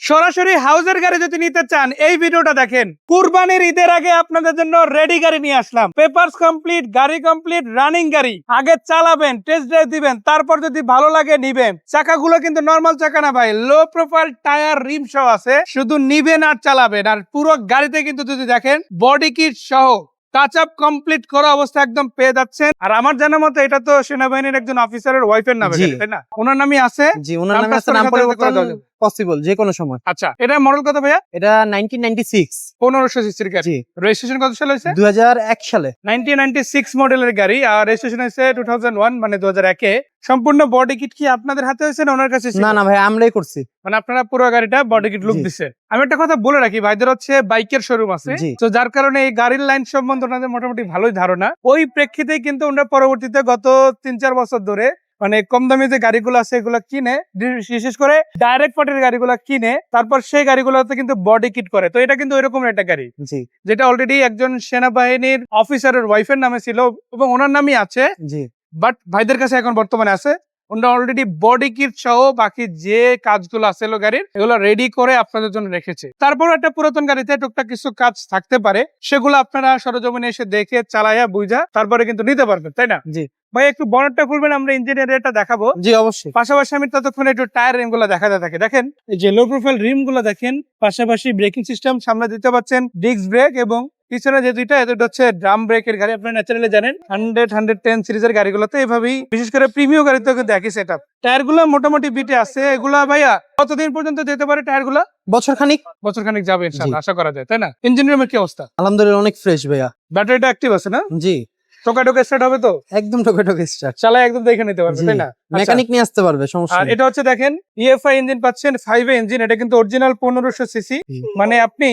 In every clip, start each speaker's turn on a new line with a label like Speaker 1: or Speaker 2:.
Speaker 1: সরাসরি হাউজের গাড়ি যদি নিতে চান এই ভিডিওটা দেখেন। কুরবানির ঈদের আগে আপনাদের জন্য রেডি গাড়ি নিয়ে আসলাম। পেপারস কমপ্লিট, গাড়ি কমপ্লিট, রানিং গাড়ি। আগে চালাবেন, টেস্ট ড্রাইভ দিবেন, তারপর যদি ভালো লাগে নিবেন। চাকাগুলো কিন্তু নরমাল চাকা না ভাই, লো প্রোফাইল টায়ার, রিম সহ আছে। শুধু নিবেন আর চালাবেন। আর পুরো গাড়িতে কিন্তু যদি দেখেন বডি কিট সহ টাচ আপ কমপ্লিট করা অবস্থা একদম পেয়ে যাচ্ছেন। আর আমার জানা মতো এটা তো সেনাবাহিনীর একজন অফিসারের ওয়াইফের নামে, তাই না? ওনার নামই আছে।
Speaker 2: জি, ওনার নামে আছে। নাম পরিবর্তন পসিবল যে কোনো সময়।
Speaker 1: আচ্ছা, এটা মডেল কত ভাইয়া?
Speaker 2: এটা 1996
Speaker 1: 1500 সিসির গাড়ি।
Speaker 2: জি।
Speaker 1: রেজিস্ট্রেশন কত সালে হয়েছে?
Speaker 2: 2001 সালে।
Speaker 1: 1996 মডেলের গাড়ি। আর রেজিস্ট্রেশন হয়েছে 2001, মানে 2001 এ। সম্পূর্ণ বডি কিট কি আপনাদের হাতে হয়েছে না ওনার কাছে ছিল?
Speaker 2: না না ভাই, আমরাই করছি।
Speaker 1: মানে আপনারা পুরো গাড়িটা বডি কিট লুক
Speaker 2: জি।
Speaker 1: দিচ্ছে। আমি একটা কথা বলে রাখি, ভাইদের হচ্ছে বাইকের শোরুম আছে,
Speaker 2: জি।
Speaker 1: তো যার কারণে এই গাড়ির লাইন সম্বন্ধে ওনাদের মোটামুটি ভালোই ধারণা। ওই প্রেক্ষিতে কিন্তু ওনারা পরবর্তীতে গত 3-4 বছর ধরে মানে কম দামি যে গাড়িগুলো আছে এগুলো কিনে, বিশেষ করে ডাইরেক্ট পার্টির গাড়িগুলো কিনে তারপর সেই গাড়িগুলোতে কিন্তু বডি কিট করে। তো এটা কিন্তু এরকম একটা গাড়ি,
Speaker 2: জি,
Speaker 1: যেটা অলরেডি একজন সেনাবাহিনীর অফিসারের ওয়াইফের নামে ছিল এবং ওনার নামই আছে।
Speaker 2: জি।
Speaker 1: বাট ভাইদের কাছে এখন বর্তমানে আছে। ওনারা অলরেডি বডি কিট সহ বাকি যে কাজগুলো আছে গাড়ির, এগুলো রেডি করে আপনাদের জন্য রেখেছে। তারপর একটা পুরাতন গাড়িতে টুকটাক কিছু কাজ থাকতে পারে, সেগুলো আপনারা সরজমিনে এসে দেখে চালাইয়া বুঝা তারপরে কিন্তু নিতে পারবেন, তাই না?
Speaker 2: জি
Speaker 1: ভাই একটু বনেটটা খুলবেন, আমরা ইঞ্জিনিয়ার এটা দেখাবো।
Speaker 2: জি অবশ্যই।
Speaker 1: পাশাপাশি আমি ততক্ষণ একটু টায়ার রিম গুলো দেখাতে থাকি। দেখেন এই যে লো প্রোফাইল রিম গুলো দেখেন, পাশাপাশি ব্রেকিং সিস্টেম সামনে দিতে পাচ্ছেন ডিস্ক ব্রেক, এবং পিছনে যে দুইটা এটা হচ্ছে ড্রাম ব্রেকের গাড়ি। আপনারা ন্যাচারালি জানেন 100-110 সিরিজের গাড়িগুলোতে এইভাবেই, বিশেষ করে প্রিমিয়াম গাড়িতে কিন্তু একই সেটআপ। টায়ার গুলো মোটামুটি বিটে আছে। এগুলা ভাইয়া কতদিন পর্যন্ত যেতে পারে টায়ার গুলা?
Speaker 2: বছর খানিক
Speaker 1: যাবে ইনশাআল্লাহ, আশা করা যায়, তাই না? ইঞ্জিন রুমের কি অবস্থা?
Speaker 2: আলহামদুলিল্লাহ অনেক ফ্রেশ ভাইয়া।
Speaker 1: ব্যাটারিটা অ্যাক্টিভ আছে না?
Speaker 2: জি।
Speaker 1: টোকা স্টার্ট হবে তো?
Speaker 2: একদম টোকে স্টার্ট।
Speaker 1: চালায় একদম দেখে নিতে পারবে, তাই না?
Speaker 2: মেকানিক নিয়ে আসতে পারবে, সমস্যা
Speaker 1: আর
Speaker 2: নেই।
Speaker 1: এটা হচ্ছে দেখেন ইএফআই ইঞ্জিন পাচ্ছেন, 5 ইঞ্জিন। এটা কিন্তু অরিজিনাল 1500 সিসি। মানে আপনি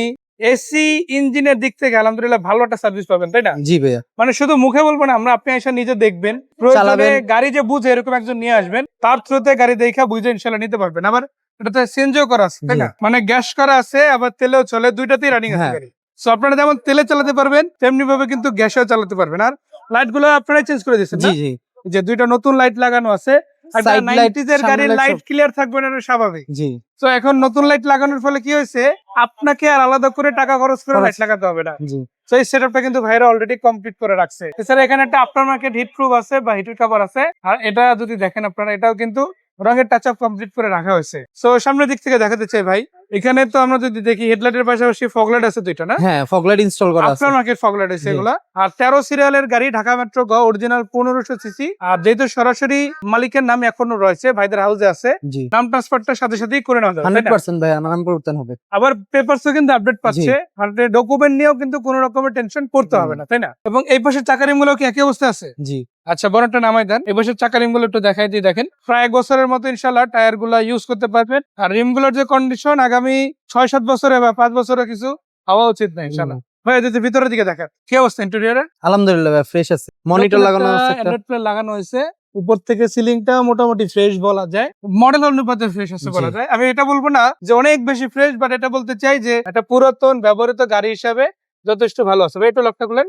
Speaker 1: এসি ইঞ্জিনের দিক থেকে আলহামদুলিল্লাহ ভালো একটা সার্ভিস পাবেন, তাই না?
Speaker 2: জি ভাইয়া।
Speaker 1: মানে শুধু মুখে বলবো না, আমরা আপনি এসে নিজে দেখবেন, প্রয়োজনে গাড়ি যে বুঝে এরকম একজন নিয়ে আসবেন, তার থ্রুতে গাড়ি দেখা বুঝে ইনশাআল্লাহ নিতে পারবেন। আবার এটাতে সিএনজিও করা আছে, তাই না? মানে গ্যাস করা আছে, আবার তেলেও চলে, দুইটাতেই রানিং আছে গাড়ি। সো আপনারা যেমন তেলে চালাতে পারবেন তেমনি ভাবে কিন্তু গ্যাসেও চালাতে পারবেন। আর লাইট গুলো আপনারা চেঞ্জ করে দিচ্ছেন,
Speaker 2: জি জি।
Speaker 1: যে দুইটা নতুন লাইট লাগানো আছে।
Speaker 2: সাইড লাইট,
Speaker 1: 90s এর গাড়ির লাইট ক্লিয়ার থাকবে না, এটা স্বাভাবিক।
Speaker 2: জি।
Speaker 1: তো এখন নতুন লাইট লাগানোর ফলে কি হয়েছে, আপনাকে আর আলাদা করে টাকা খরচ করে লাইট লাগাতে হবে না।
Speaker 2: জি।
Speaker 1: তো এই সেটআপটা কিন্তু ভাইরা অলরেডি কমপ্লিট করে রাখছে। এছাড়া এখানে একটা আফটার মার্কেট হিট প্রুফ আছে বা হিটের কভার আছে। আর এটা যদি দেখেন আপনারা, এটাও কিন্তু রঙের টাচ আপ কমপ্লিট করে রাখা হয়েছে। সো সামনের দিক থেকে দেখাতে চাই ভাই, এখানে তো আমরা যদি দেখি হেডলাইটের পাশাপাশি ফগলাইট আছে দুইটা, না?
Speaker 2: হ্যাঁ, ফগলাইট ইনস্টল করা আছে।
Speaker 1: আফটার মার্কেট ফগলাইট আছে এগুলা। আর 13 সিরিয়ালের গাড়ি, ঢাকা মেট্রো গ, অরিজিনাল 1500 সিসি। আর যেহেতু সরাসরি মালিকের নাম এখনো রয়েছে, ভাইদের হাউসে আছে,
Speaker 2: জি।
Speaker 1: নাম ট্রান্সফারটা সাথে সাথেই করে নেওয়া যাবে,
Speaker 2: 100% ভাই নাম পরিবর্তন হবে।
Speaker 1: আবার পেপারসও কিন্তু আপডেট পাচ্ছে। আর ডকুমেন্ট নিয়েও কিন্তু কোনো রকমের টেনশন করতে হবে না, তাই না? এবং এই পাশের চাকা রিমগুলো কি একই অবস্থা আছে?
Speaker 2: জি।
Speaker 1: আচ্ছা, বড়টা নামাই দেন। এই পাশের চাকা রিমগুলো একটু দেখাই দিই। দেখেন প্রায় 1 বছরের মতো ইনশাআল্লাহ টায়ার গুলা ইউজ করতে পারবেন। আর রিমগুলোর যে কন্ডিশন, আগামী 6-7 বছরে বা 5 বছরে কিছু হওয়া উচিত না ইনশাআল্লাহ। ভাই যদি ভিতরের দিকে দেখেন কি অবস্থা ইন্টেরিয়রে?
Speaker 2: আলহামদুলিল্লাহ ভাই ফ্রেশ আছে। মনিটর লাগানো আছে,
Speaker 1: অ্যান্ড্রয়েড প্লে লাগানো হয়েছে। উপর থেকে সিলিংটা মোটামুটি ফ্রেশ বলা যায়, মডেল অনুপাতে ফ্রেশ আছে বলা যায়। আমি এটা বলবো না যে অনেক বেশি ফ্রেশ, বাট এটা বলতে চাই যে একটা পুরাতন ব্যবহৃত গাড়ি হিসাবে যথেষ্ট ভালো আছে। একটু লকটা খুলেন,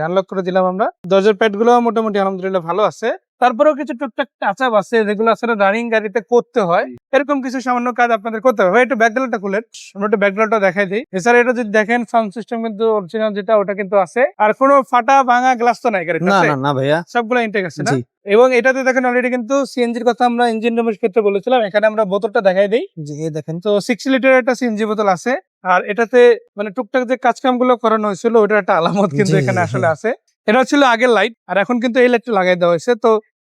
Speaker 1: আনলক করে দিলাম আমরা। দরজার প্যাড গুলো মোটামুটি আলহামদুলিল্লাহ ভালো আছে। তারপরেও কিছু টুকটাক টাচআপ আছে যেগুলো আসলে রানিং গাড়িতে করতে হয়, এরকম কিছু সামান্য কাজ আপনাদের করতে হবে। একটু ব্যাকগ্রাউন্ডটা খুলেন, আমরা একটু ব্যাকগ্রাউন্ডটা দেখাই দিই। এছাড়া এটা যদি দেখেন সাউন্ড সিস্টেম কিন্তু অরিজিনাল যেটা, ওটা কিন্তু আছে। আর কোনো ফাটা ভাঙা গ্লাস তো নাই গাড়িতে?
Speaker 2: না না না ভাইয়া,
Speaker 1: সবগুলো ইনটেক আছে না? এবং এটাতে দেখেন অলরেডি কিন্তু সিএনজির কথা আমরা ইঞ্জিন রুমের ক্ষেত্রে বলেছিলাম, এখানে আমরা বোতলটা দেখাই দিই।
Speaker 2: জি, এই দেখেন
Speaker 1: তো 60 লিটারের একটা সিএনজি বোতল আছে। আর এটাতে মানে টুকটাক যে কাজ কাম গুলো করানো হয়েছিল ওটার একটা আলামত কিন্তু এখানে আসলে আছে। এটা ছিল আগের লাইট, আর এখন কিন্তু এই লাইটটা লাগাই দেওয়া হয়েছে। তো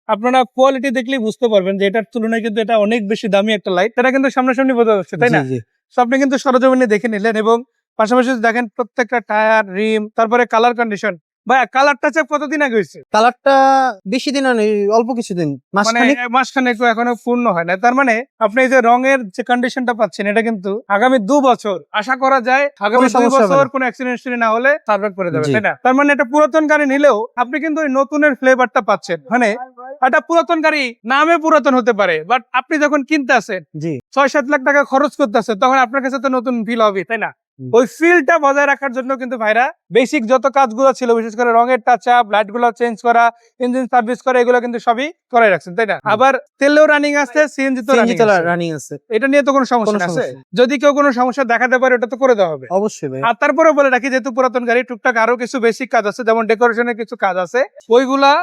Speaker 1: আপনারা কোয়ালিটি দেখলেই বুঝতে পারবেন যে এটার তুলনায় কিন্তু এটা অনেক বেশি দামি একটা লাইট। এটা কিন্তু সামনাসামনি বোঝা যাচ্ছে, তাই না? তো আপনি কিন্তু সরজমিনে দেখে নিলেন। এবং পাশাপাশি দেখেন প্রত্যেকটা টায়ার, রিম, তারপরে কালার কন্ডিশন। ভাই কালারটা চেক কতদিন আগে হয়েছে?
Speaker 2: কালারটা বেশি দিন নেই, অল্প কিছুদিন,
Speaker 1: মাসখানেক এখনো পূর্ণ হয় না। তার মানে আপনি এই যে রঙের যে কন্ডিশনটা পাচ্ছেন, এটা কিন্তু আগামী 2 বছর আশা করা যায় আগামী 2 বছর কোনো অ্যাক্সিডেন্ট না হলে সার্ভাইভ করে যাবে, তাই না? তার মানে এটা পুরাতন গাড়ি নিলেও আপনি কিন্তু ওই নতুনের ফ্লেভারটা পাচ্ছেন। মানে একটা পুরাতন গাড়ি নামে পুরাতন হতে পারে, বাট আপনি যখন কিনতে আসেন 6-7 লাখ টাকা খরচ করতে আসেন, তখন আপনার কাছে তো নতুন ফিল হবে, তাই না? ওই ফিলটা বজায় রাখার জন্য কিন্তু ভাইরা বেসিক যত কাজগুলো ছিল, বিশেষ করে রঙের টাচ আপ, লাইট গুলো চেঞ্জ করা, ইঞ্জিন সার্ভিস করা, এগুলো কিন্তু সবই করে রাখছেন, তাই না? আবার তেলেও রানিং আছে, সিএনজি তো
Speaker 2: সিএনজি তো
Speaker 1: রানিং
Speaker 2: রানিং আছে।
Speaker 1: এটা নিয়ে তো কোনো সমস্যা
Speaker 2: কোনো
Speaker 1: আছে?
Speaker 2: সমস্যা নেই।
Speaker 1: যদি কেউ কোনো সমস্যা দেখাতে পারে ওটা তো করে দেওয়া হবে।
Speaker 2: অবশ্যই ভাই।
Speaker 1: আর তারপরে বলে রাখি, যেহেতু পুরাতন গাড়ি, টুকটাক আরো কিছু বেসিক কাজ আছে, যেমন ডেকোরেশনের কিছু কাজ আছে, ওইগুলা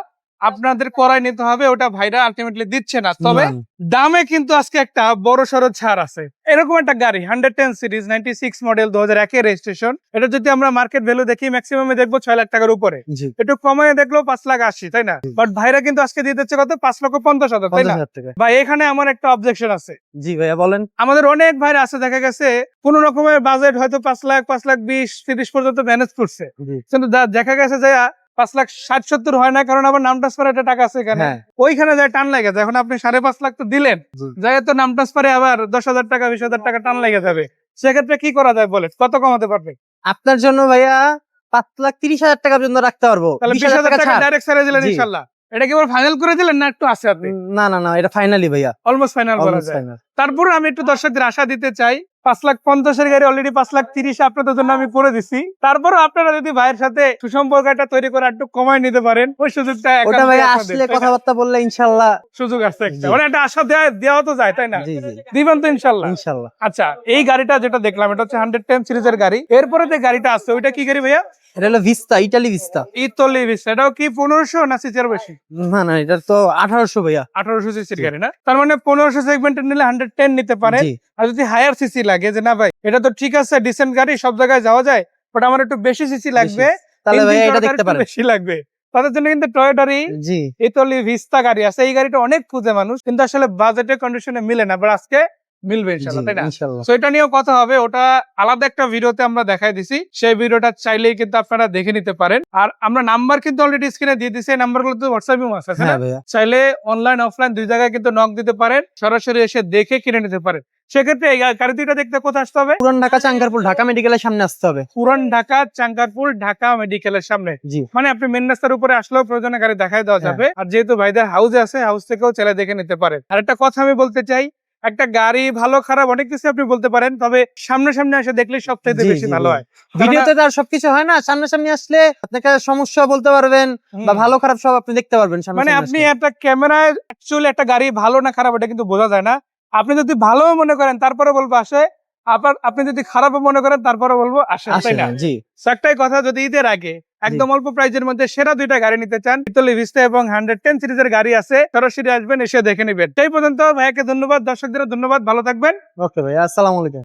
Speaker 1: আপনাদের করাই নিতে হবে। ওটা ভাইরা আলটিমেটলি দিচ্ছে না, তবে
Speaker 2: না,
Speaker 1: দামে কিন্তু আজকে একটা বড় সড়ো ছাড় আছে। এরকম একটা গাড়ি 110 সিরিজ 96 মডেল 2001 এর রেজিস্ট্রেশন, এটা যদি আমরা মার্কেট ভ্যালু দেখি ম্যাক্সিমামে দেখবো 6 লাখ টাকার উপরে,
Speaker 2: জি
Speaker 1: একটু কমায় দেখলো 5,80,000, তাই না? বাট ভাইরা কিন্তু আজকে দিয়ে দিচ্ছে কত? 5,50,000, তাই না?
Speaker 2: 50,000 টাকা।
Speaker 1: ভাই এখানে আমার একটা অবজেকশন আছে।
Speaker 2: জি ভাইয়া বলেন।
Speaker 1: আমাদের অনেক ভাইরা আছে, দেখা গেছে কোন রকমের বাজেট হয়তো 5 লাখ 5,20,000 30 পর্যন্ত ম্যানেজ করছে,
Speaker 2: জি
Speaker 1: কিন্তু দেখা গেছে যে 5,60,70 হয় না, কারণ আবার নাম ট্রান্সফার একটা টাকা আছে এখানে,
Speaker 2: হ্যাঁ।
Speaker 1: ওইখানে যায় টান লেগে যায়। এখন আপনি 5.5 লাখ তো দিলেন,
Speaker 2: জি।
Speaker 1: যাই তো নাম ট্রান্সফারে আবার 10,000 টাকা 20,000 টাকা টান লেগে যাবে। সেক্ষেত্রে কি করা যায় বলে, কত কমাতে পারবে?
Speaker 2: আপনার জন্য ভাইয়া 5,30,000 টাকা পর্যন্ত রাখতে পারবো।
Speaker 1: তাহলে
Speaker 2: 20,000
Speaker 1: 20,000 টাকা
Speaker 2: ছাড়।
Speaker 1: ডাইরেক্ট ছেড়ে দিলেন
Speaker 2: জি।
Speaker 1: ইনশাল্লাহ। এটা কি আবার ফাইনাল করে দিলেন না একটু আছে আপনি?
Speaker 2: না না না, এটা ফাইনালি ভাইয়া।
Speaker 1: অলমোস্ট ফাইনাল করা
Speaker 2: অলমোস্ট
Speaker 1: যায়।
Speaker 2: ফাইনাল।
Speaker 1: তারপরে আমি একটু দর্শকদের আশা দিতে চাই, 5,50,000 এর গাড়ি অলরেডি 5,30,000 আপনাদের জন্য আমি করে দিছি। তারপরে আপনারা যদি ভাইয়ের সাথে সুসম্পর্ক একটা তৈরি করে একটু কমায় নিতে পারেন, ওই সুযোগটা
Speaker 2: ওটা
Speaker 1: একান্তই
Speaker 2: ভাইয়া
Speaker 1: আপনাদের,
Speaker 2: আসলে
Speaker 1: তাই না?
Speaker 2: কথাবার্তা বললে ইনশাআল্লাহ।
Speaker 1: সুযোগ আছে একটা,
Speaker 2: জি।
Speaker 1: মানে একটা আশা দেওয়া তো যায়, তাই না?
Speaker 2: জি জি
Speaker 1: দিবেন তো ইনশাল্লাহ?
Speaker 2: ইনশাআল্লাহ।
Speaker 1: আচ্ছা, এই গাড়িটা যেটা দেখলাম এটা হচ্ছে 110 সিরিজের গাড়ি। এরপরে যে গাড়িটা আছে ওইটা কি গাড়ি ভাইয়া?
Speaker 2: এটা হলো vista, Italy vista.
Speaker 1: Italy vista. এটাও কি 1500 না সিসি আর বেশি?
Speaker 2: না না, এটা তো 1800 ভাইয়া।
Speaker 1: 1800 সিসির
Speaker 2: জি।
Speaker 1: গাড়ি না, তার মানে 1500 সেগমেন্টের নিলে 110 নিতে পারেন।
Speaker 2: জি
Speaker 1: আর যদি হায়ার সিসি লাগে, যে না ভাই এটা তো ঠিক আছে ডিসেন্ট গাড়ি, সব জায়গায় যাওয়া যায়, বাট আমার একটু বেশি সিসি লাগবে,
Speaker 2: তাহলে ভাইয়া
Speaker 1: engine
Speaker 2: এটা
Speaker 1: torque
Speaker 2: দেখতে
Speaker 1: একটু
Speaker 2: পারেন।
Speaker 1: বেশি লাগবে, তাদের জন্য কিন্তু টয়োটারই
Speaker 2: জি
Speaker 1: ইতালি ভিস্তা গাড়ি আছে। এই গাড়িটা অনেক খুঁজে মানুষ, কিন্তু আসলে বাজেটের কন্ডিশনে মিলে না, বাট আজকে মিলবে
Speaker 2: জি
Speaker 1: ইনশাআল্লাহ, তাই না?
Speaker 2: ইনশাআল্লাহ।
Speaker 1: তো এটা নিয়েও কথা হবে, ওটা আলাদা একটা ভিডিওতে আমরা দেখাই দিছি, সেই ভিডিওটা চাইলেই কিন্তু আপনারা দেখে নিতে পারেন। আর আমরা নাম্বার কিন্তু অলরেডি স্ক্রিনে দিয়ে দিছি, এই নাম্বারগুলো তো হোয়াটসঅ্যাপে আছে, তাই না?
Speaker 2: হ্যাঁ ভাইয়া।
Speaker 1: চাইলে অনলাইন অফলাইন দুই জায়গায় কিন্তু নক দিতে পারেন, সরাসরি এসে দেখে কিনে নিতে পারেন। সেক্ষেত্রে এই গাড়ি দুইটা দেখতে কোথায় আসতে হবে?
Speaker 2: পুরান ঢাকা চাঙ্গারপুর ঢাকা মেডিকেলের সামনে আসতে হবে।
Speaker 1: পুরান ঢাকা চাঙ্গারপুর ঢাকা মেডিকেলের সামনে,
Speaker 2: জি
Speaker 1: মানে আপনি মেন রাস্তার উপরে আসলেও প্রয়োজনে গাড়ি দেখাই দেওয়া
Speaker 2: হ্যাঁ।
Speaker 1: যাবে। আর যেহেতু ভাইদের হাউসে আছে, হাউস থেকেও চাইলে দেখে নিতে পারেন। আর একটা কথা আমি বলতে চাই, একটা গাড়ি ভালো খারাপ অনেক কিছু আপনি বলতে পারেন, তবে সামনে এসে দেখলে সবচাইতে
Speaker 2: জি,
Speaker 1: বেশি
Speaker 2: জি,
Speaker 1: ভালো
Speaker 2: জি।
Speaker 1: হয়।
Speaker 2: ভিডিওতে তো আর সবকিছু হয় না, সামনাসামনি আসলে আপনাকে সমস্যা বলতে পারবেন বা ভালো খারাপ সব আপনি দেখতে পারবেন
Speaker 1: মানে
Speaker 2: সামনাসামনি
Speaker 1: আপনি
Speaker 2: আসলে।
Speaker 1: একটা ক্যামেরায় অ্যাকচুয়ালি একটা গাড়ি ভালো না খারাপ এটা কিন্তু বোঝা যায় না। আপনি যদি ভালো মনে করেন তারপরে বলবো আসে, আপনি যদি খারাপ মনে করেন তারপরে বলবো আসে, তাই না?
Speaker 2: জি
Speaker 1: So, একটাই কথা, যদি ঈদের আগে একদম অল্প প্রাইজের মধ্যে সেরা দুইটা গাড়ি নিতে চান, ইতালি ভিস্তা এবং 110 সিরিজের গাড়ি আছে, সরাসরি আসবেন, এসে দেখে নেবেন। সেই পর্যন্ত ভাইয়াকে ধন্যবাদ, দর্শকদের ধন্যবাদ, ভালো থাকবেন।
Speaker 2: ওকে ভাই, আসসালামু আলাইকুম।